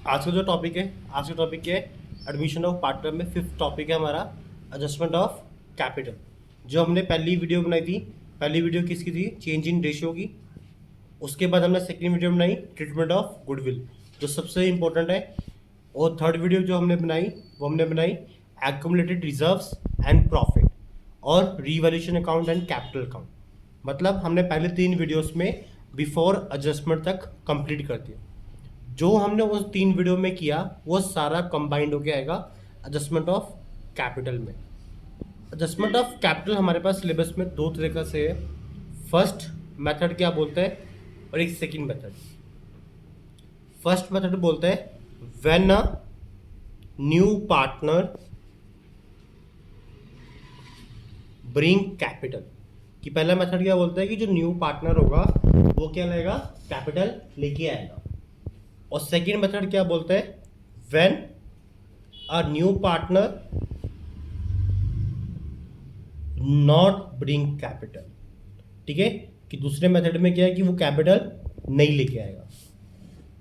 आज का जो टॉपिक है, आज का टॉपिक है एडमिशन ऑफ पार्ट टाइम में। फिफ्थ टॉपिक है हमारा एडजस्टमेंट ऑफ कैपिटल। जो हमने पहली वीडियो बनाई थी, पहली वीडियो किसकी थी? चेंज इन रेशियो की। उसके बाद हमने सेकेंड वीडियो बनाई ट्रीटमेंट ऑफ गुडविल, जो सबसे इंपॉर्टेंट है। और थर्ड वीडियो जो हमने बनाई वो हमने बनाई एक्यूमुलेटेड रिजर्व्स एंड प्रॉफिट और revaluation account and capital account. मतलब हमने पहले 3 वीडियोस में बिफोर एडजस्टमेंट तक कंप्लीट कर दिया। जो हमने उस 3 वीडियो में किया वो सारा कंबाइंड होके आएगा एडजस्टमेंट ऑफ कैपिटल में। एडजस्टमेंट ऑफ कैपिटल हमारे पास सिलेबस में 2 तरीके से है। फर्स्ट मेथड क्या बोलते हैं और एक सेकंड मेथड। फर्स्ट मेथड बोलते हैं when a new partner bring capital. कि पहला मेथड क्या बोलता है कि जो न्यू पार्टनर होगा वो क्या लाएगा? कैपिटल लेके आएगा। और सेकेंड मेथड क्या बोलते हैं? When a new partner not bring capital. ठीक है, कि दूसरे मेथड में क्या है कि वो कैपिटल नहीं लेके आएगा।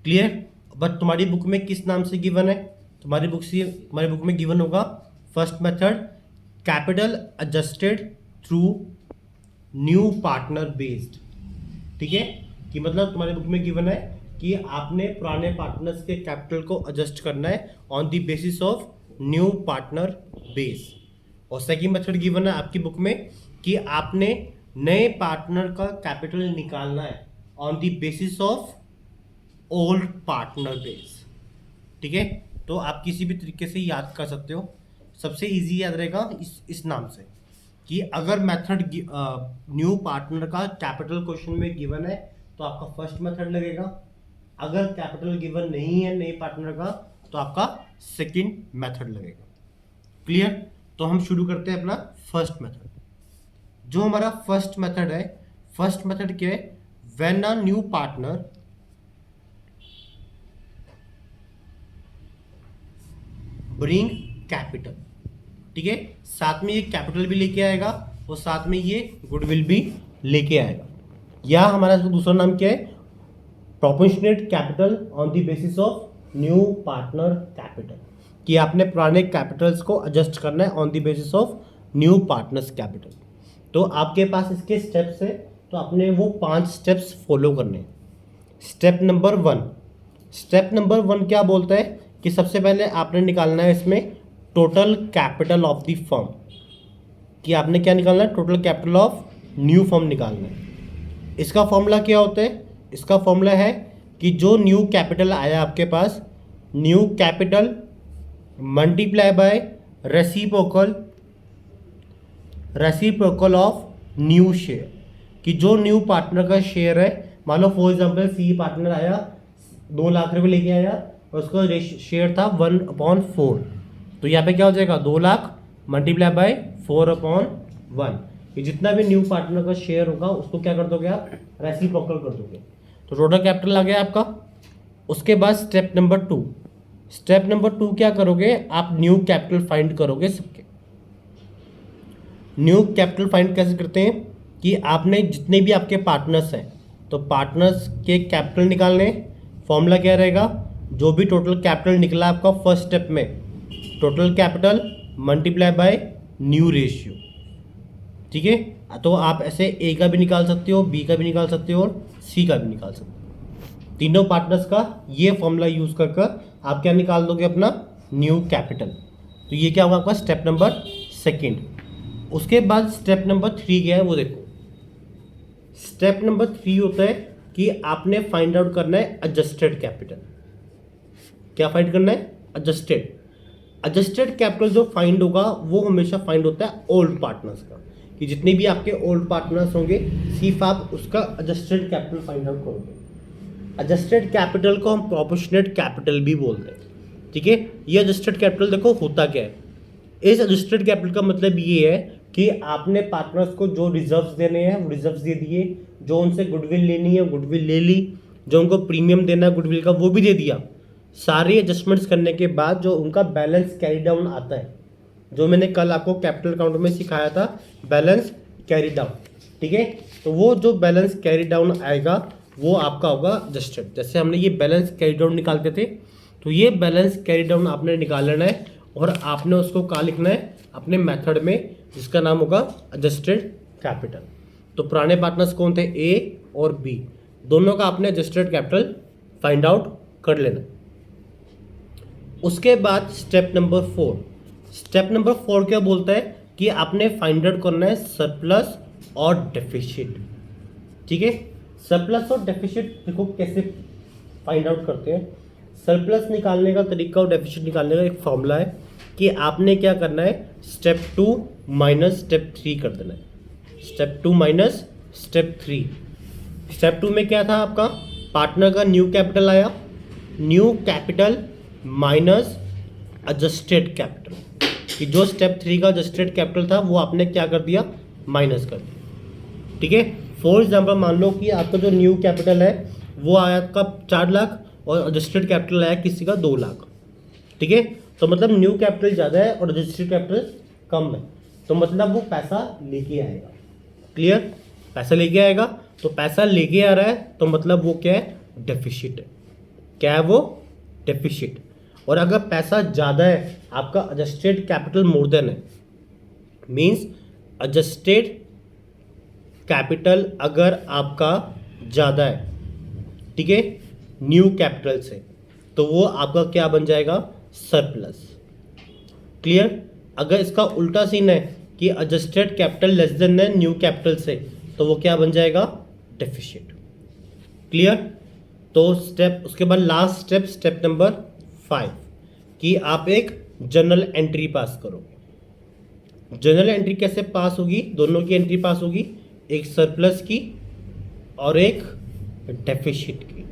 क्लियर? बट तुम्हारी बुक में किस नाम से गिवन है? तुम्हारी बुक में गिवन होगा first method capital adjusted through new partner based. ठीक है, कि मतलब तुम्हारे बुक में गिवन है कि आपने पुराने पार्टनर्स के कैपिटल को एडजस्ट करना है on the basis of new partner base. और सेकंड मेथड गिवन है आपकी बुक में कि आपने नए पार्टनर का कैपिटल निकालना है on the basis of old partner base. ठीक है, तो आप किसी भी तरीके से याद कर सकते हो। सबसे इजी याद रहेगा इस नाम से कि अगर मेथड न्यू पार्टनर का कैपिटल क्वेश्चन में गिवन है तो आपका फर्स्ट मेथड लगेगा। अगर कैपिटल गिवन नहीं है नए पार्टनर का तो आपका सेकंड मेथड लगेगा। क्लियर? तो हम शुरू करते हैं अपना फर्स्ट मेथड। जो हमारा फर्स्ट मेथड है, फर्स्ट मेथड क्या है? When a new partner bring capital. ठीक है, साथ में ये कैपिटल भी लेके आएगा और साथ में ये गुडविल भी लेके आएगा। या हमारा दूसरा नाम क्या है? Proportionate capital on the basis of new partner capital. कि आपने पुराने कैपिटल्स को एडजस्ट करना है on the basis of new partners capital. तो आपके पास इसके स्टेप्स है, तो आपने वो 5 स्टेप्स फॉलो करने हैं। स्टेप नंबर 1, स्टेप नंबर 1 क्या बोलता है कि सबसे पहले आपने निकालना है इसमें total capital of the firm. कि आपने क्या निकालना है? Total capital of new firm निकालना है। इसका फॉर्मूला क्या होता है? इसका फॉर्मूला है कि जो न्यू कैपिटल आया आपके पास, new capital multiply by reciprocal of new share. कि जो न्यू पार्टनर का शेयर है, मान लो फॉर एग्जांपल सी पार्टनर आया 2 लाख रुपए लेके आया और उसका शेयर था 1/4। तो यहाँ पे क्या हो जाएगा? 2 लाख मल्टीप्लाई बाय 4/1। ये जितना भी न्यू पार्टनर का शेयर होगा उसको क्या कर दोगे आप? रेसिप्रोकल कर दोगे। तो टोटल कैपिटल आ गया आपका। उसके बाद स्टेप नंबर 2, स्टेप नंबर 2 क्या करोगे? आप न्यू कैपिटल फाइंड करोगे सबके। न्यू कैपिटल फाइंड कैसे करते हैं? कि आपने जितने भी आपके पार्टनर्स हैं तो पार्टनर्स के कैपिटल निकालने। फॉर्मूला क्या रहेगा? जो भी टोटल कैपिटल निकला आपका फर्स्ट स्टेप में, total capital multiply bye new ratio. ठीक है, तो आप ऐसे ए का भी निकाल सकते हो, बी का भी निकाल सकते हो और सी का भी निकाल सकते हो। तीनों पार्टनर्स का ये फॉर्मूला यूज कर आप क्या निकाल दोगे? अपना न्यू कैपिटल। तो ये क्या होगा आपका? Step number 2। उसके बाद स्टेप नंबर 3 क्या है वो देखो। स्टेप नंबर 3 होता है कि आपने फाइंड आउट करना है एडजस्टेड कैपिटल। क्या फाइंड करना है? एडजस्टेड कैपिटल जो फाइंड होगा वो हमेशा फाइंड होता है ओल्ड पार्टनर्स का। कि जितने भी आपके ओल्ड पार्टनर्स होंगे सिर्फ आप उसका एडजस्टेड कैपिटल फाइंड आउट करोगे। एडजस्टेड कैपिटल को हम प्रोपोर्शनेट कैपिटल भी बोलते हैं। ठीक है, ये एडजस्टेड कैपिटल देखो होता क्या है। इस एडजस्टेड कैपिटल का मतलब ये है कि आपने पार्टनर्स को जो रिजर्व्स देने हैं वो रिजर्व्स दे दिए, जो उनसे गुडविल लेनी है गुडविल ले ली, जो उनको प्रीमियम देना है गुडविल का वो भी दे दिया। सारे एडजस्टमेंट्स करने के बाद जो उनका बैलेंस कैरी डाउन आता है, जो मैंने कल आपको कैपिटल अकाउंट में सिखाया था, बैलेंस कैरी डाउन। ठीक है, तो वो जो बैलेंस कैरी डाउन आएगा वो आपका होगा एडजस्टेड। जैसे हमने ये बैलेंस कैरी डाउन निकालते थे तो ये बैलेंस कैरी डाउन आपने निकाल लेना है और आपने उसको कहाँ लिखना है, अपने मेथड में, जिसका नाम होगा एडजस्टेड कैपिटल। तो पुराने पार्टनर्स कौन थे, ए और बी, दोनों का आपने एडजस्टेड कैपिटल फाइंड आउट कर लेना। उसके बाद स्टेप नंबर 4, स्टेप नंबर 4 क्या बोलता है कि आपने फाइंड आउट करना है सरप्लस और डेफिसिट। ठीक है, सरप्लस और डेफिसिट देखो कैसे फाइंड आउट करते हैं। सरप्लस निकालने का तरीका और डेफिसिट निकालने का एक फॉर्मूला है कि आपने क्या करना है, स्टेप 2 माइनस स्टेप 3 कर देना है। Step 2 minus step 3। स्टेप 2 में क्या था आपका, पार्टनर का न्यू कैपिटल आया, new capital minus adjusted capital, कि जो स्टेप 3 का एडजस्टेड कैपिटल था वो आपने क्या कर दिया, माइनस कर दिया। ठीक है, फॉर एग्जाम्पल मान लो कि आपका जो न्यू कैपिटल है वो आया आपका 4 लाख और एडजस्टेड कैपिटल आया किसी का 2 लाख। ठीक है, तो मतलब न्यू कैपिटल ज़्यादा है और एडजस्टेड कैपिटल कम है, तो मतलब वो पैसा लेके आएगा। क्लियर, पैसा लेके आएगा, तो पैसा लेके आ रहा है तो मतलब वो क्या है, डेफिसिट है। क्या है वो, डेफिसिट। और अगर पैसा ज़्यादा है, आपका एडजस्टेड कैपिटल मोर देन है, मीन्स एडजस्टेड कैपिटल अगर आपका ज़्यादा है, ठीक है, न्यू कैपिटल से, तो वो आपका क्या बन जाएगा, सरप्लस। क्लियर, अगर इसका उल्टा सीन है कि एडजस्टेड कैपिटल लेस देन है न्यू कैपिटल से, तो वो क्या बन जाएगा, डेफिसिट। क्लियर, तो स्टेप, उसके बाद लास्ट स्टेप, स्टेप नंबर 5, कि आप एक जर्नल एंट्री पास करोगे। जर्नल एंट्री कैसे पास होगी, दोनों की एंट्री पास होगी, एक सरप्लस की और एक डेफिसिट की।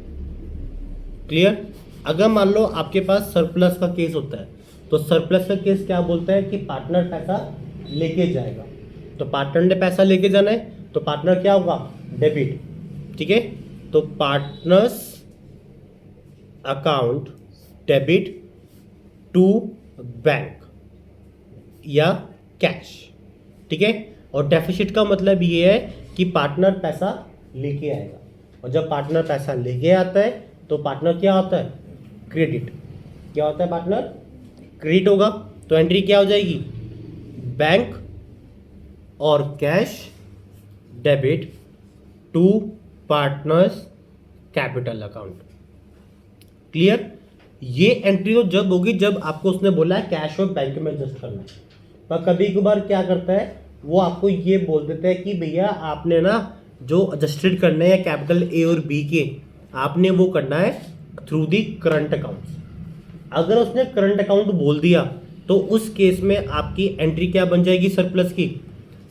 क्लियर, अगर मान लो आपके पास सरप्लस का केस होता है, तो सरप्लस का केस क्या बोलता है कि पार्टनर पैसा लेके जाएगा, तो पार्टनर ने पैसा लेके जाना है, तो पार्टनर क्या होगा, डेबिट। ठीक है, तो partners account debit to bank या कैश। ठीक है, और डेफिसिट का मतलब ये है कि पार्टनर पैसा लेके आएगा, और जब पार्टनर पैसा लेके आता है तो पार्टनर क्या होता है, क्रेडिट। क्या होता है, पार्टनर क्रेडिट होगा, तो एंट्री क्या हो जाएगी, बैंक और cash debit to partners capital account. Clear, ये एंट्री हो जब होगी जब आपको उसने बोला है कैश और बैंक में एडजस्ट करना है। पर कभी कभार क्या करता है, वो आपको ये बोल देता है कि भैया आपने ना जो एडजस्टेड करने हैं कैपिटल ए और बी के, आपने वो करना है थ्रू दी करंट अकाउंट। अगर उसने करंट अकाउंट बोल दिया तो उस केस में आपकी एंट्री क्या बन जाएगी, सरप्लस की।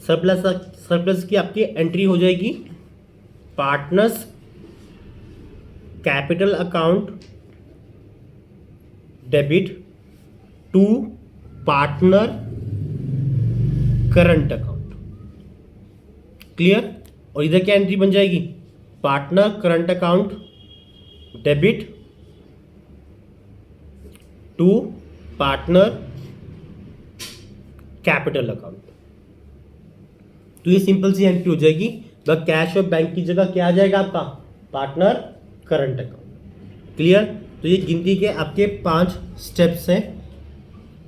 सरप्लस की आपकी एंट्री हो जाएगी partners capital account debit to partner current account. Clear, और इधर क्या एंट्री बन जाएगी, partner current account debit to partner capital account. तो ये सिंपल सी एंट्री हो जाएगी, बस कैश और बैंक की जगह क्या आ जाएगा आपका, पार्टनर करंट अकाउंट। क्लियर, तो ये गिनती के आपके 5 स्टेप्स हैं।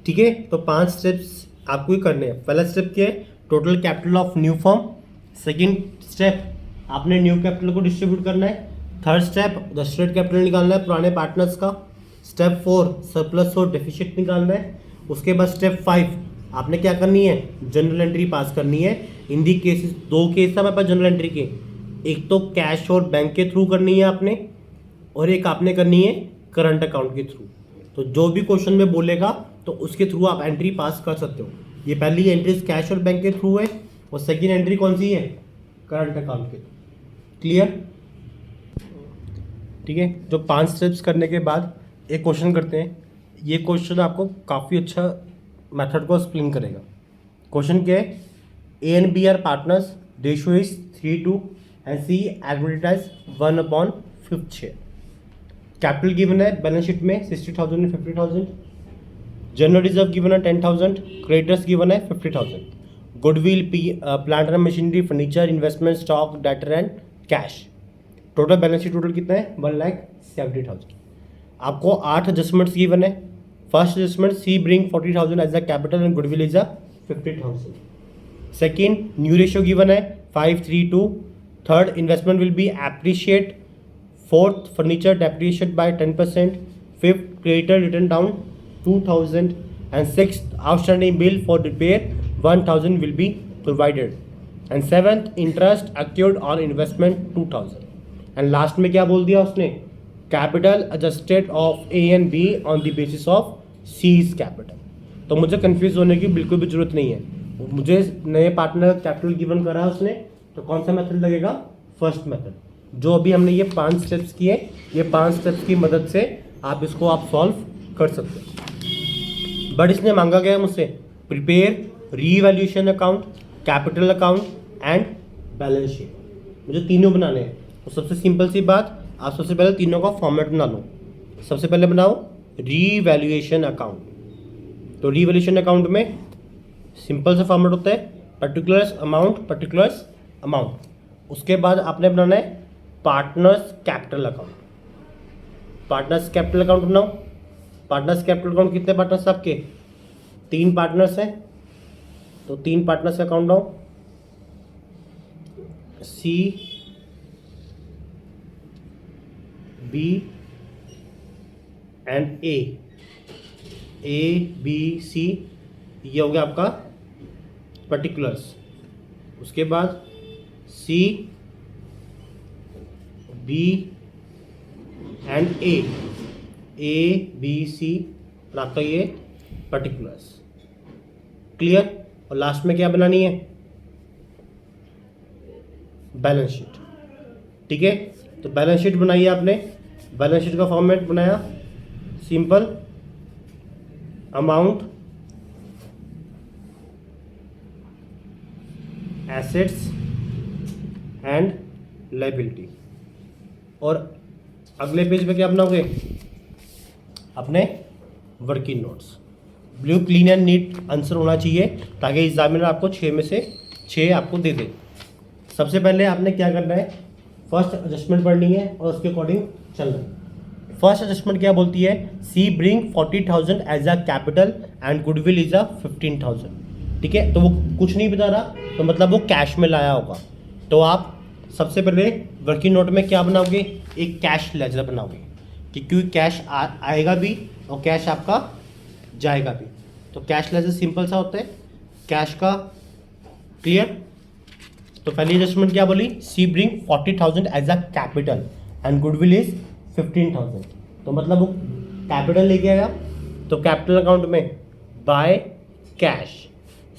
ठीक है, तो 5 स्टेप्स आपको ही करने हैं। पहला स्टेप क्या है, total capital of new firm. Second step, आपने न्यू कैपिटल को डिस्ट्रीब्यूट करना है। थर्ड स्टेप, एडजस्टेड कैपिटल निकालना है पुराने पार्टनर्स का। स्टेप 4, सरप्लस और डेफिसिट निकालना है। उसके बाद स्टेप 5, आपने क्या करनी है, जनरल एंट्री पास करनी है। इन दी केसेस, 2 केस था मेरे पास जनरल एंट्री के, एक तो कैश और बैंक के थ्रू करनी है आपने, और एक आपने करनी है करंट अकाउंट के थ्रू। तो जो भी क्वेश्चन में बोलेगा तो उसके थ्रू आप एंट्री पास कर सकते हो। ये पहली एंट्री कैश और बैंक के थ्रू है, और सेकंड एंट्री कौन सी है, करंट अकाउंट के थ्रू। क्लियर, ठीक है। जो 5 स्टेप्स करने के बाद एक क्वेश्चन करते हैं। ये क्वेश्चन आपको काफ़ी अच्छा मेथड को एक्सप्लेन करेगा। क्वेश्चन क्या है, A and B are partners, ratio is 3:2 and C advertise 1/5 share. Capital given है बैलेंस शीट में 60,000 एंड 50,000। जनरल रिजर्व गिवन है 10,000, क्रेडिटर्स गिवन है 50,000। Goodwill, plant and machinery, furniture, investment, stock, debtor and cash. Total balance sheet total कितना है, 1,70,000। आपको 8 adjustments given है. First adjustment C bring 40,000 as a capital and goodwill is a 50,000. Second new ratio given है 5:3:2. Third investment will be appreciate. Fourth furniture depreciate by 10%. Fifth creditor return down 2,000. And sixth outstanding bill for repair 1,000 will be provided. And seventh interest accrued on investment 2,000. And last में क्या बोल दिया उसने, capital adjusted of A and B on the basis of C's capital. तो मुझे confuse होने की बिल्कुल भी जरूरत नहीं है. मुझे नए पार्टनर कैपिटल गिवन करा है उसने, तो कौन सा मेथड लगेगा, फर्स्ट मेथड. जो अभी हमने ये 5 स्टेप्स किए, ये 5 स्टेप्स की मदद से आप इसको आप सॉल्व कर सकते हो. बट इसने मांगा गया मुझसे prepare revaluation account, capital account and balance sheet. मुझे तीनों बनाने हैं. तो सबसे सिंपल सी बात, आप सबसे पहले तीनों का फॉर्मेट बना लो. सबसे पहले बनाओ रीवैल्यूएशन अकाउंट. तो रीवैल्यूएशन अकाउंट में सिंपल सा फॉर्मेट होता है पर्टिकुलर्स अमाउंट. उसके बाद आपने बनाना है partners capital account. Partners capital account बनाओ. पार्टनर्स कैपिटल अकाउंट कितने पार्टनर्स आपके, 3 पार्टनर्स हैं. तो 3 पार्टनर्स का अकाउंट बनाओ. C B and A B C, ये हो गया आपका पर्टिकुलर्स. उसके बाद C B and A B C और आपका ये पर्टिकुलर्स. क्लियर. और लास्ट में क्या बनानी है, बैलेंस शीट. ठीक है. तो बैलेंस शीट बनाइए आपने. बैलेंस शीट का फॉर्मेट बनाया simple, amount, assets and liability. और अगले पेज पे क्या बनाओगे, अपने working notes. Blue clean and neat answer होना चाहिए ताकि एग्जामिनर आपको 6 में से 6 आपको दे दे. सबसे पहले आपने क्या करना है, फर्स्ट एडजस्टमेंट पढ़नी है और उसके अकॉर्डिंग चलना है. फर्स्ट एडजस्टमेंट क्या बोलती है, C bring 40,000 as a capital and goodwill is a 15,000. ठीक है. तो वो कुछ नहीं बता रहा, तो मतलब वो कैश में लाया होगा. तो आप सबसे पहले वर्किंग नोट में क्या बनाओगे, एक कैश लेजर बनाओगे कि क्योंकि कैश आएगा भी और कैश आपका जाएगा भी. तो कैश लेजर सिंपल सा होता है कैश का. क्लियर. तो पहली एडजस्टमेंट क्या बोली, C bring 40,000 as a capital and goodwill is 15,000. तो मतलब वो कैपिटल लेके आया, तो कैपिटल अकाउंट में बाय कैश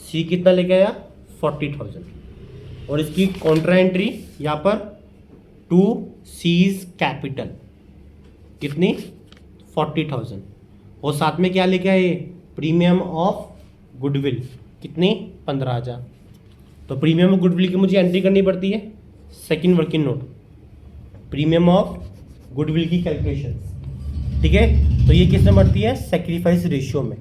सी कितना लेके आया, 40,000. और इसकी कॉन्ट्रा एंट्री यहाँ पर टू सीज कैपिटल कितनी, 40,000. और साथ में क्या लेके आए, प्रीमियम ऑफ गुडविल कितनी, 15,000. तो प्रीमियम ऑफ गुडविल की मुझे एंट्री करनी पड़ती है. Second working note, premium of goodwill की कैलकुलेशन. ठीक है. तो ये किस में बढ़ती है, सेक्रीफाइस रेशियो में.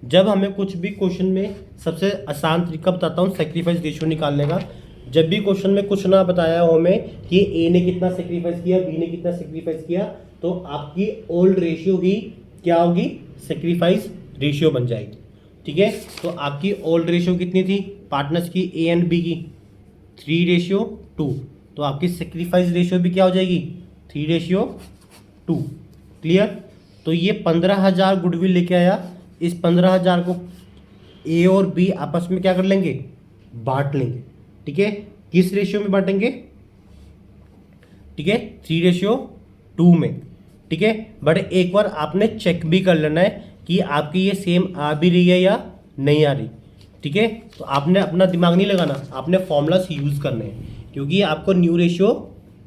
जब हमें कुछ भी क्वेश्चन में, सबसे आसान तरीका बताता हूँ सेक्रीफाइस रेशियो निकालने का. जब भी क्वेश्चन में कुछ ना बताया हो हमें कि ए ने कितना सेक्रीफाइस किया, बी ने कितना सेक्रीफाइस किया, तो आपकी ओल्ड रेशियो ही क्या होगी, सेक्रीफाइस रेशियो बन जाएगी. ठीक है. तो आपकी ओल्ड रेशियो कितनी थी पार्टनर्स की, ए एंड बी की 3:2. तो आपकी सेक्रीफाइस रेशियो भी क्या हो जाएगी, 3:2. क्लियर. तो ये 15,000 गुडविल लेके आया. इस 15,000 को ए और बी आपस में क्या कर लेंगे, बांट लेंगे. ठीक है. किस रेशियो में बांटेंगे, ठीक है, 3:2 में. ठीक है. बट एक बार आपने चेक भी कर लेना है कि आपकी ये सेम आ भी रही है या नहीं आ रही. ठीक है. तो आपने अपना दिमाग नहीं लगाना, आपने फॉर्मूलास यूज़ करने हैं क्योंकि आपको न्यू रेशियो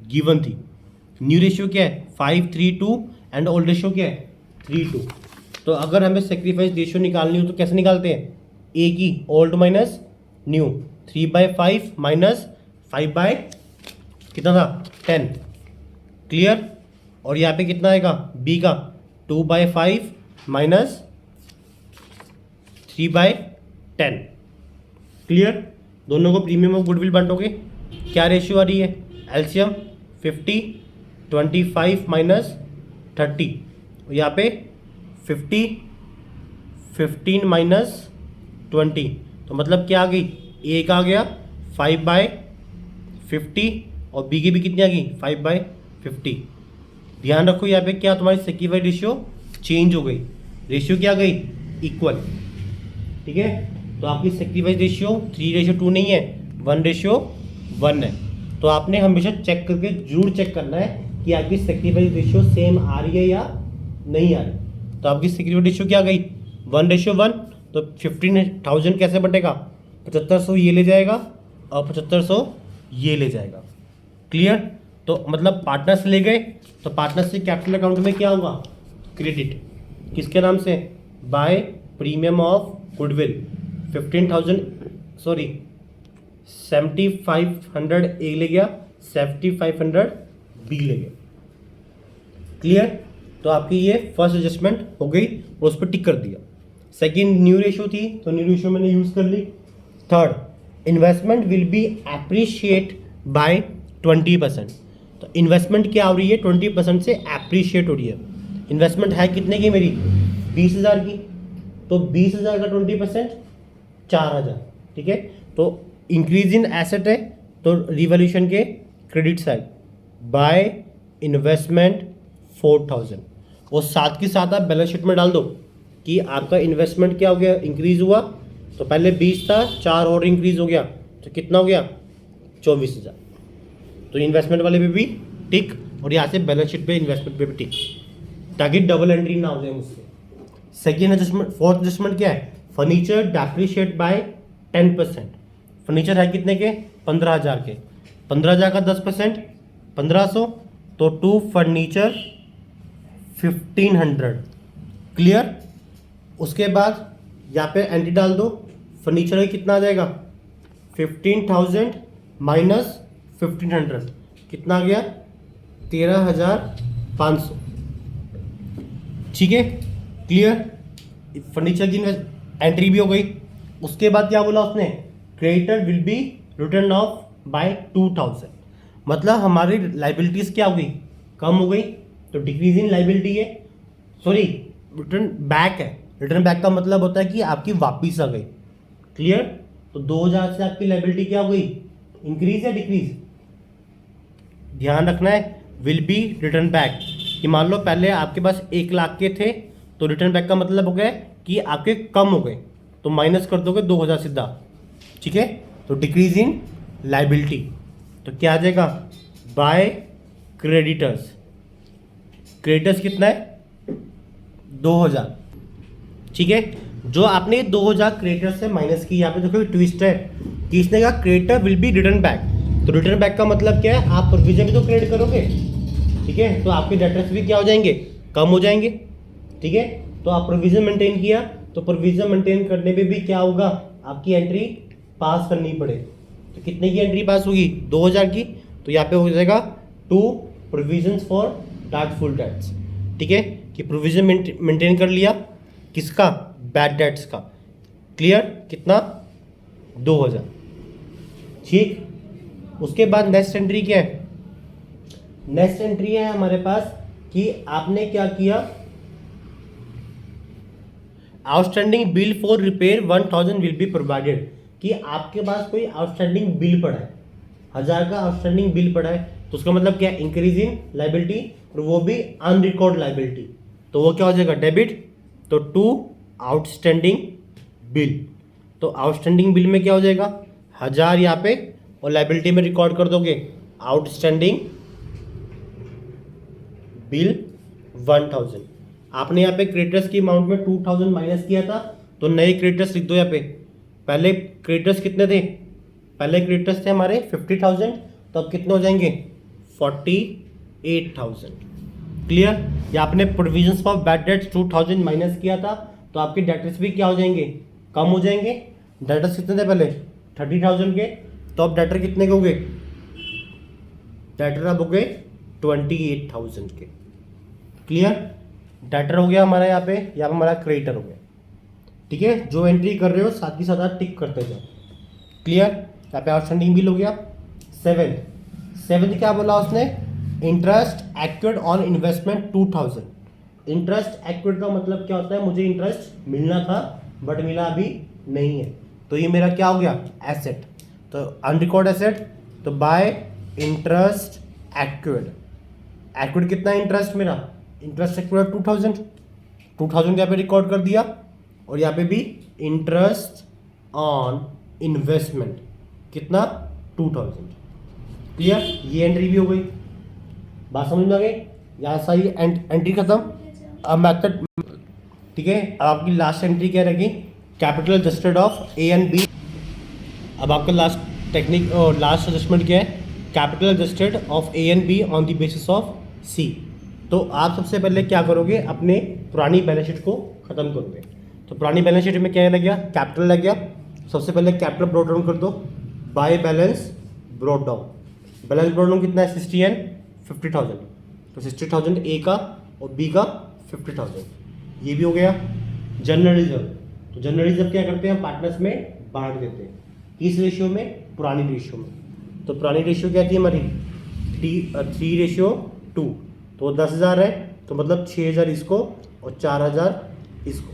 गिवन थी. न्यू रेशियो क्या है, 5:3:2 एंड ओल्ड रेशियो क्या है, 3:2. तो अगर हमें सेक्रीफाइस रेशियो निकालनी हो तो कैसे निकालते हैं, ए की ओल्ड माइनस न्यू, 3/5 माइनस 5 कितना था, 10. क्लियर. और यहाँ पे कितना आएगा, बी का 2/5 माइनस 3/10. क्लियर. दोनों को प्रीमियम ऑफ गुडविल बांटोगे, क्या रेशियो आ रही है, एलसीएम 50, 25 माइनस 30. और यहाँ पे 50, 15 माइनस 20, तो मतलब क्या आ गई, ए का आ गया 5/50 और बी की भी कितनी आ गई 5/50। ध्यान रखो यहाँ पे क्या तुम्हारी सेक्रीफाइस रेशियो चेंज हो गई, रेशियो क्या आ गई इक्वल। ठीक है, तो आपकी सेक्रीफाइस रेशियो 3:2 नहीं है, 1:1 है। तो आपने हमेशा चेक करके जरूर चेक करना है कि आपकी सेक्रीफाइस रेशियो सेम आ रही है या नहीं आ रही। तो आपकी सेक्रीफाइस रेशियो क्या आ गई 1:1, तो 15,000 कैसे बटेगा, 7500 ये ले जाएगा और 7500 ये ले जाएगा। क्लियर, तो मतलब पार्टनर्स ले गए, तो पार्टनर्स से कैपिटल अकाउंट में क्या होगा क्रेडिट, किसके नाम से, बाय प्रीमियम ऑफ गुडविल 7500 ए ले गया, 7500 बी ले गया। क्लियर, तो आपकी ये फर्स्ट एडजस्टमेंट हो गई और उस पर टिक कर दिया। सेकंड न्यू रेशियो थी, तो न्यू रेशियो मैंने यूज कर ली। Third, investment will be appreciate by 20%। तो इन्वेस्टमेंट क्या हो रही है 20% से एप्रिशिएट हो रही है। इन्वेस्टमेंट है कितने की मेरी 20,000 की, तो 20,000 का 20% 4,000। ठीक है, तो इंक्रीज इन एसेट है, तो रिवॉल्यूशन के क्रेडिट साइड बाय इन्वेस्टमेंट 4,000 और साथ के साथ आप बैलेंस शीट में डाल दो कि आपका इन्वेस्टमेंट क्या हो गया इंक्रीज हुआ, तो पहले 20 था 4 और इंक्रीज हो गया, तो कितना हो गया 24,000। तो इन्वेस्टमेंट वाले पे भी टिक और यहाँ से बैलेंस शीट पे इन्वेस्टमेंट पे भी टिक, ताकि डबल एंट्री ना हो जाए मुझसे। सेकेंड एडजस्टमेंट, फोर्थ एडजस्टमेंट क्या है, फर्नीचर डेप्रिशिएट बाय 10%। फर्नीचर है कितने के 15,000 के, 15,000 का 10% 1,500, तो टू फर्नीचर 1,500। क्लियर, उसके बाद यहाँ पे एंट्री डाल दो, फर्नीचर का कितना आ जाएगा 15,000 माइनस 1,500 कितना आ गया 13,500। ठीक है, क्लियर, फर्नीचर की एंट्री भी हो गई। उसके बाद क्या बोला उसने, creditor will be return off by 2,000, मतलब हमारी लाइबिलिटीज क्या हो गई कम हो गई, तो डिक्रीज इन लाइबिलिटी है, सॉरी रिटर्न बैक है। रिटर्न बैक का मतलब होता है कि आपकी वापिस आ गई। क्लियर, तो 2,000 से आपकी लाइबिलिटी क्या हो गई इंक्रीज या डिक्रीज, ध्यान रखना है। विल बी रिटर्न बैक कि मान लो पहले आपके पास 1 लाख के थे, तो रिटर्न बैक का मतलब हो गया कि आपके कम हो गए, तो माइनस कर दोगे 2,000 सीधा। ठीक है, तो डिक्रीज इन लाइबिलिटी, तो क्या आ जाएगा बाय क्रेडिटर्स। क्रेडिटर्स कितना है 2,000। ठीक है, जो आपने 2,000 क्रेडिटर्स से माइनस की, यहाँ पे देखो ट्विस्ट है कि इसने कहा creditor will be return back, तो रिटर्न बैक का मतलब क्या है, आप प्रोविजन भी तो क्रेडिट करोगे। ठीक है, तो आपके डेटर्स भी क्या हो जाएंगे कम हो जाएंगे। ठीक है, तो आप प्रोविजन मेंटेन किया, तो प्रोविजन मेंटेन करने पे भी क्या होगा आपकी एंट्री पास करनी पड़े, तो कितने की एंट्री पास होगी 2,000 की, तो यहाँ पे हो जाएगा 2 प्रोविजंस फॉर डाउटफुल डेट्स। ठीक है, कि प्रोविजन मेंटेन कर लिया किसका बैड डेट्स का। क्लियर, कितना 2,000। ठीक, उसके बाद नेक्स्ट एंट्री क्या है, नेक्स्ट एंट्री है हमारे पास कि आपने क्या किया, outstanding bill for repair 1,000 will be provided, कि आपके पास कोई आउटस्टैंडिंग बिल पड़ा है, 1,000 का आउटस्टैंडिंग बिल पड़ा है, तो उसका मतलब क्या इंक्रीज इन लाइबिलिटी, और वो भी अनरिकॉर्ड लाइबिलिटी, तो वो क्या हो जाएगा डेबिट, तो टू आउटस्टैंडिंग बिल। तो आउटस्टैंडिंग बिल में क्या हो जाएगा 1,000 यहाँ पे, और लाइबिलिटी में रिकॉर्ड कर दोगे आउटस्टैंडिंग बिल 1,000। आपने यहाँ पे क्रेडिटर्स की अमाउंट में 2,000 माइनस किया था, तो नए क्रेडिटर्स लिख दो यहाँ पे। पहले क्रेडिटर्स कितने थे, पहले क्रेडिटर्स थे हमारे 50,000, तो अब कितने हो जाएंगे 48,000। क्लियर, या आपने provisions for bad debts 2,000 minus किया था, तो आपके डेटर्स भी क्या हो जाएंगे कम हो जाएंगे। डेटर्स कितने थे पहले 30,000 के, तो अब डेटर कितने के हो गए, डेटर अब हो गए 28,000 के। क्लियर, डेटर हो गया हमारा यहाँ पे हमारा क्रेडिटर हो गया। ठीक है, जो एंट्री कर रहे हो साथ ही साथ आप टिक करते जाओ। क्लियर, यहाँ पे आउटस्टैंडिंग बिल हो गया। सेवेंथ क्या बोला उसने, interest acquired on investment 2,000, interest accrued का मतलब क्या होता है, मुझे इंटरेस्ट मिलना था बट मिला अभी नहीं है, तो ये मेरा क्या हो गया, एसेट। तो अनरिकॉर्ड एसेट, तो बाय इंटरेस्ट एक्रूड, एक्रूड कितना है इंटरेस्ट मेरा, इंटरेस्ट एक्रूड 2000 यहाँ पे रिकॉर्ड कर दिया, और यहाँ पे भी इंटरेस्ट ऑन इन्वेस्टमेंट कितना 2000। क्लियर, ये एंट्री भी हो गई, बात समझ में आ गई, यहाँ सारी एंट्री खत्म। अब मेथड, ठीक है, अब आपकी लास्ट एंट्री क्या रहेगी, capital adjusted of A and B. अब आपका लास्ट टेक्निक और लास्ट एडजस्टमेंट क्या है, capital adjusted of A and B on the basis of C. तो आप सबसे पहले क्या करोगे, अपने पुरानी बैलेंस शीट को खत्म करोगे। तो पुरानी बैलेंस शीट में क्या लग गया, कैपिटल लग गया। सबसे पहले कैपिटल ब्रॉट डाउन कर दो, by balance brought down. Balance brought down कितना है, 60 एंड 50,000, तो 60,000 ए का और बी का 50,000, ये भी हो गया। जनरल रिजर्व, तो जनरल रिजर्व क्या करते हैं, पार्टनर्स में बांट देते हैं, किस रेशियो में, पुरानी रेशियो में। तो पुरानी रेशियो क्या थी हमारी 3:2, तो 10,000 है, तो मतलब 6,000 इसको और 4,000 इसको।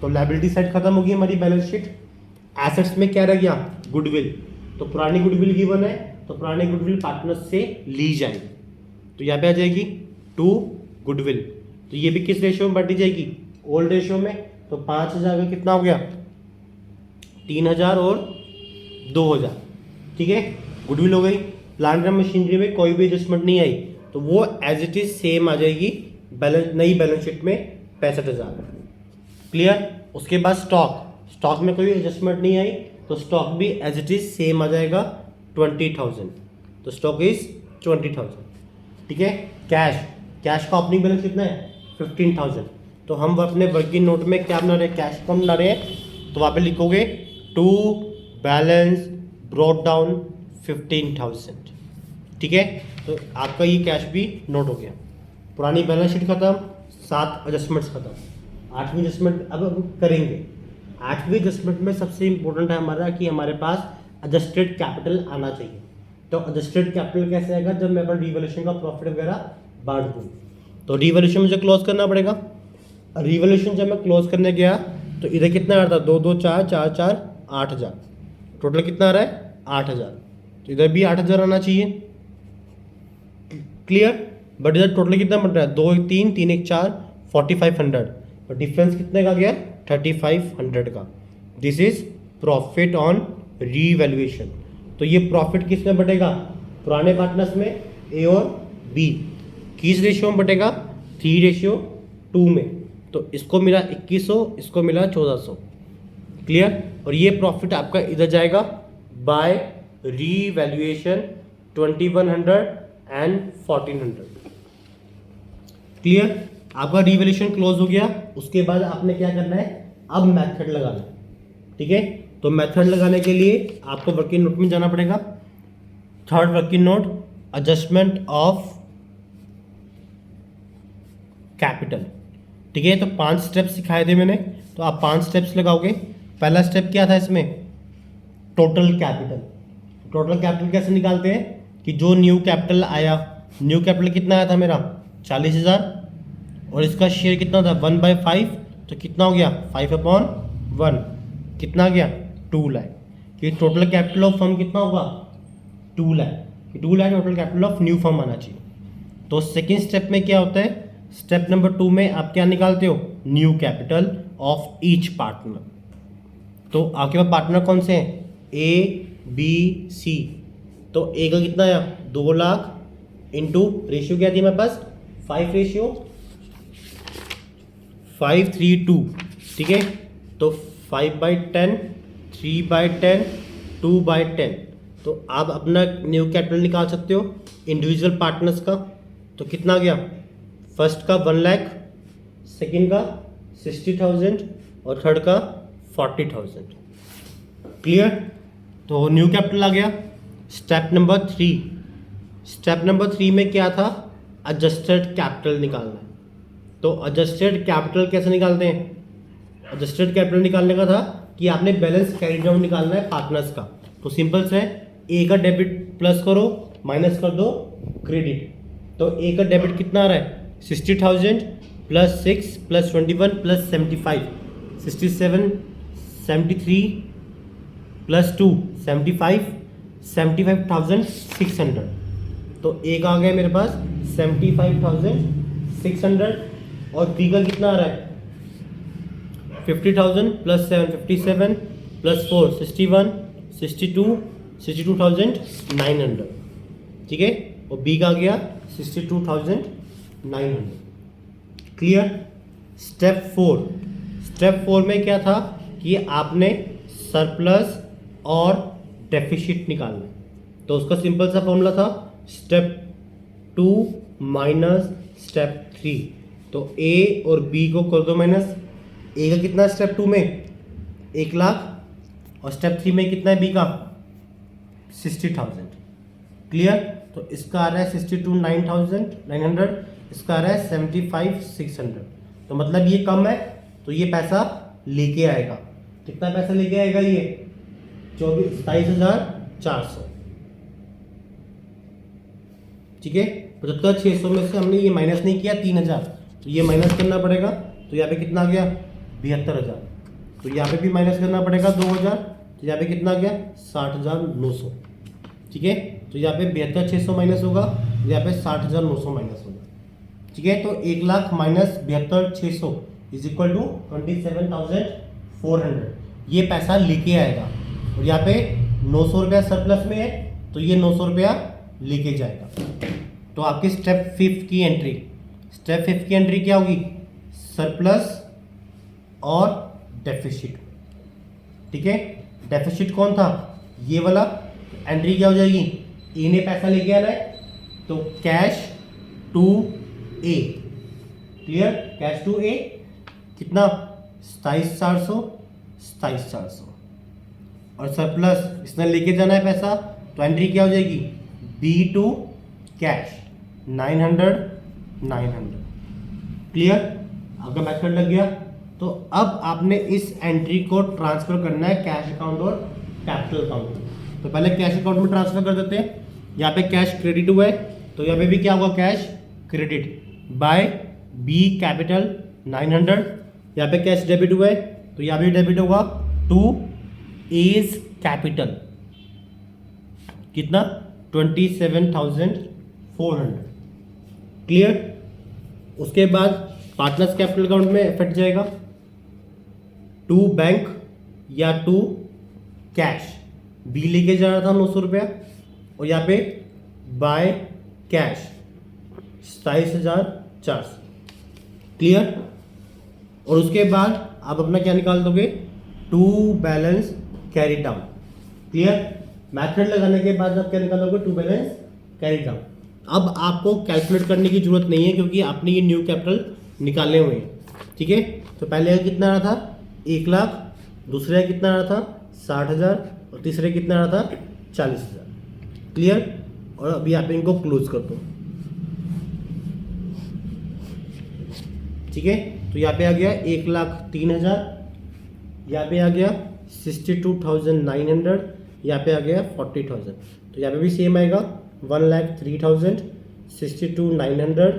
तो लायबिलिटी साइड खत्म होगी हमारी बैलेंस शीट। एसेट्स में क्या रह गया, गुडविल, तो पुरानी गुडविल गिवन है, तो पुरानी गुडविल पार्टनर्स से ली जाएगी, तो यहाँ पे आ जाएगी 2 गुडविल। तो ये भी किस रेशियो में बांटी जाएगी, ओल्ड रेशियो में। तो 5,000 का कितना हो गया, 3,000 और 2,000, ठीक है, गुडविल हो गई। प्लांट एंड मशीनरी में कोई भी एडजस्टमेंट नहीं आई, तो वो एज इट इज सेम आ जाएगी बैलेंस, नई बैलेंस शीट में 65,000। क्लियर। उसके बाद स्टॉक में कोई एडजस्टमेंट नहीं आई, तो स्टॉक भी एज इट इज सेम आ जाएगा 20,000, तो स्टॉक इज 20,000, ठीक है। कैश का ओपनिंग बैलेंस कितना है, 15,000। तो हम अपने वर्किंग नोट में क्या बना रहे हैं, कैश कम बना रहे हैं, तो वहाँ पे लिखोगे टू बैलेंस ब्रॉट डाउन 15,000, ठीक है। तो आपका ये कैश भी नोट हो गया। पुरानी बैलेंस शीट खत्म, 7 एडजस्टमेंट्स खत्म। 8वीं एडजस्टमेंट अब करेंगे। 8वीं एडजस्टमेंट में सबसे इंपॉर्टेंट है हमारा कि हमारे पास एडजस्टेड कैपिटल आना चाहिए। तो एडजस्टेड कैपिटल कैसे आएगा, जब मैं अपना रिवैल्यूएशन का प्रॉफिट वगैरह बांट दूँ। तो रिवैल्यूएशन मुझे क्लोज करना पड़ेगा। रिवैल्यूएशन जब मैं क्लोज करने गया तो इधर कितना आ रहा था, 2 2 4 4 4 8,000, टोटल कितना आ रहा है 8,000। तो इधर भी 8,000 आना चाहिए। क्लियर। बट इधर टोटल कितना बन रहा है, 2 1 3 3 1 4 4,500, और डिफरेंस कितने का गया 3,500 का। This is profit on revaluation. तो ये प्रॉफिट किस में बटेगा, पुराने पार्टनर्स में ए और बी। किस रेशियो में बटेगा, 3:2 में। तो इसको मिला 2,100, इसको मिला 1,400। क्लियर। और ये प्रॉफिट आपका इधर जाएगा बाय रीवैल्यूएशन 2,100 एंड 1,400। क्लियर। आपका रीवैल्यूएशन क्लोज हो गया। उसके बाद आपने क्या करना है, अब मेथड लगाना है, ठीक है। तो मेथड लगाने के लिए आपको वर्किंग नोट में जाना पड़ेगा। Third working note, adjustment of capital, ठीक है। तो 5 स्टेप्स सिखाए थे मैंने, तो आप 5 स्टेप्स लगाओगे। पहला स्टेप क्या था इसमें, टोटल कैपिटल। टोटल कैपिटल कैसे निकालते हैं कि जो न्यू कैपिटल आया, न्यू कैपिटल कितना आया था मेरा 40,000, और इसका शेयर कितना था 1/5, तो कितना हो गया 5/1, कितना आ गया 2 लाख। कि टोटल कैपिटल ऑफ फर्म कितना होगा 2 लाख, कि 2 lakh total capital of new firm आना चाहिए। तो सेकेंड स्टेप में क्या होता है, स्टेप नंबर 2 में आप क्या निकालते हो, new capital of each partner. तो आपके पास पार्टनर कौन से हैं, ए बी सी। तो ए का कितना आया 2 लाख इंटू रेशियो क्या थी मेरे पास 5:2, ठीक है। तो 5/10, 3/10, 2/10। तो आप अपना न्यू कैपिटल निकाल सकते हो इंडिविजुअल पार्टनर्स का। तो कितना गया, फर्स्ट का 1 लाख, सेकेंड का 60,000 और थर्ड का 40,000। क्लियर। तो न्यू कैपिटल आ गया। स्टेप नंबर 3 में क्या था, एडजस्टेड कैपिटल निकालना है। तो एडजस्टेड कैपिटल कैसे निकालते हैं, एडजस्टेड कैपिटल निकालने का था कि आपने बैलेंस कैरी डाउन निकालना है पार्टनर्स का। तो सिंपल से ए का डेबिट प्लस करो, माइनस कर दो क्रेडिट। तो ए का डेबिट कितना आ रहा है 60,000, प्लस 6 प्लस 21 प्लस 75 67 73 प्लस 2 75 75,600। तो एक आ गया मेरे पास 75,600 और बी का कितना आ रहा है 50,000 प्लस 7 57 प्लस 4 61 62 62,900। ठीक है, और बी का आ गया 62,900। क्लियर। स्टेप 4 में क्या था कि आपने सरप्लस और डेफिसिट निकालना है। तो उसका सिंपल सा फॉर्मूला था स्टेप 2 माइनस स्टेप 3। तो ए और बी को कर दो माइनस। ए का कितना स्टेप 2 में 1,00,000 और स्टेप 3 में कितना है बी का 60,000। क्लियर। तो इसका आ रहा है 62,900, इसका आ रहा है 75,600। तो मतलब ये कम है तो ये पैसा लेके आएगा। कितना पैसा लेके आएगा ये 27,400। ठीक है, 75,600 में से हमने ये माइनस नहीं किया 3,000, तो ये माइनस करना पड़ेगा। तो यहाँ पे कितना आ गया 72,000। तो यहाँ पे भी माइनस करना पड़ेगा 2,000, तो यहाँ पे कितना आ गया 60,900। ठीक है, तो यहाँ पे 72,600 माइनस होगा, यहाँ पे 60,900 माइनस होगा। ठीक है, तो 1,00,000 माइनस 72,600 इज इक्वल टू 27,400। ये पैसा लेके आएगा और यहाँ पे 900 रुपया सरप्लस में है तो ये 900 रुपया लेके जाएगा। तो आपकी स्टेप 5 की एंट्री क्या होगी सरप्लस और डेफिसिट। ठीक है, डेफिसिट कौन था ये वाला, एंट्री क्या हो जाएगी ए ने पैसा लेके आना है तो cash to A. Clear, cash to A कितना 27,400 और सरप्लस इसने लेके जाना है पैसा तो एंट्री क्या हो जाएगी बी टू कैश 900। क्लियर, आपका मेथड लग गया। तो अब आपने इस एंट्री को ट्रांसफर करना है कैश अकाउंट और कैपिटल अकाउंट में। तो पहले कैश अकाउंट में ट्रांसफर कर देते हैं। यहाँ पे कैश क्रेडिट हुआ है तो यहाँ पे भी क्या होगा cash credit by B capital 900। यहाँ पे कैश डेबिट हुआ है तो यहाँ पे डेबिट होगा टू एज कैपिटल कितना 27,400। क्लियर, उसके बाद पार्टनर्स कैपिटल अकाउंट में इफेक्ट जाएगा टू बैंक या टू कैश। बी लेके जा रहा था 900 रुपया और यहाँ पे बाय कैश 27,400। क्लियर, और उसके बाद आप अपना क्या निकाल दोगे to balance carry down. Clear, method लगाने के बाद आप क्या निकालोगे टू बैलेंस कैरी डाउन। अब आपको कैलकुलेट करने की जरूरत नहीं है क्योंकि आपने ये न्यू कैपिटल निकाले हुए हैं। ठीक है, तो पहले कितना आ रहा था 1,00,000, दूसरे कितना आ रहा था 60,000 और तीसरे कितना आ रहा था 40,000। क्लियर, और अभी आप इनको क्लोज कर दो। ठीक है, तो यहाँ पे आ गया 1,03,000, यहाँ पे आ गया 62,900, यहाँ पे आ गया 40,000। तो यहाँ पे भी सेम आएगा 1,03,000, 62,900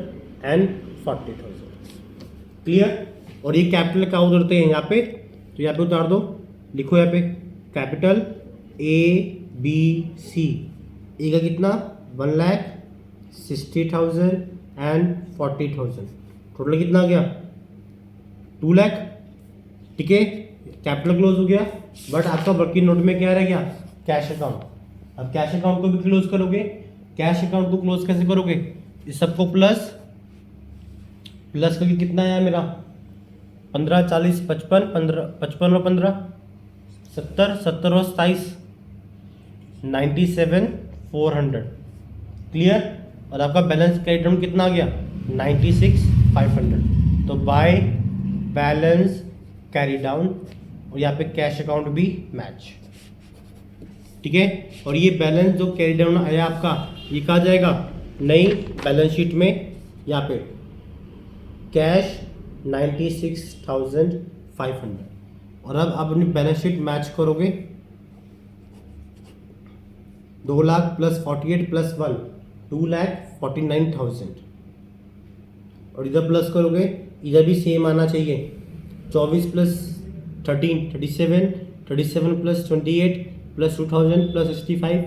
एंड 40,000। क्लियर, और ये कैपिटल क्या उतरते हैं यहाँ पे, तो यहाँ पे उतार दो, लिखो यहाँ पे कैपिटल ए बी सी। ए का कितना 1,60,000 एंड 40,000, टोटल कितना आ गया 2,00,000। ठीक है, कैपिटल क्लोज हो गया, बट आपका वर्किंग नोट में क्या रह गया कैश अकाउंट। अब कैश अकाउंट को भी क्लोज करोगे। कैश अकाउंट को क्लोज कैसे करोगे, इस सबको प्लस करके कितना आया मेरा 15 40 55 55 और 15 70 70 और 27 97,400। क्लियर, और आपका बैलेंस क्रेडिट डाउन कितना आ गया 96,500। तो बाय बैलेंस कैरी डाउन, और यहाँ पे कैश अकाउंट भी मैच। ठीक है, और ये बैलेंस जो कैरी डाउन आया आपका ये कहा जाएगा नई बैलेंस शीट में। यहाँ पे कैश 96,500, और अब आप अपनी बैलेंस शीट मैच करोगे 2,00,000 प्लस 48 प्लस 1 2,49,000, और इधर प्लस करोगे इधर भी सेम आना चाहिए। 24 plus 13 37, 37 plus 28 plus 2000 plus 65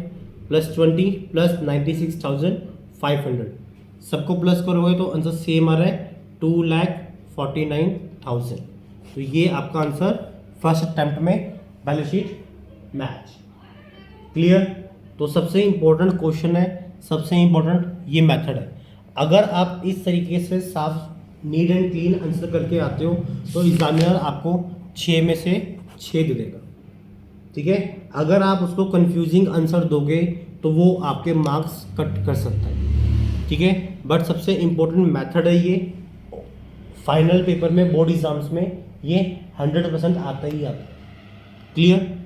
plus 20 plus 96,500, सबको प्लस करोगे तो आंसर सेम आ रहा है 2,49,000। तो ये आपका आंसर फर्स्ट अटेम्प्ट में बैलेंस शीट मैच। क्लियर? तो सबसे इम्पोर्टेंट क्वेश्चन है, सबसे इम्पोर्टेंट ये मेथड है। अगर आप इस तरीके से साफ नीट एंड क्लीन आंसर करके आते हो तो एग्जामिनर आपको 6 में से 6 दे देगा। ठीक है, अगर आप उसको कंफ्यूजिंग आंसर दोगे तो वो आपके मार्क्स कट कर सकता है। ठीक है, बट सबसे इम्पोर्टेंट मेथड है ये। फाइनल पेपर में, बोर्ड एग्जाम्स में ये 100% आता ही आता है। क्लियर?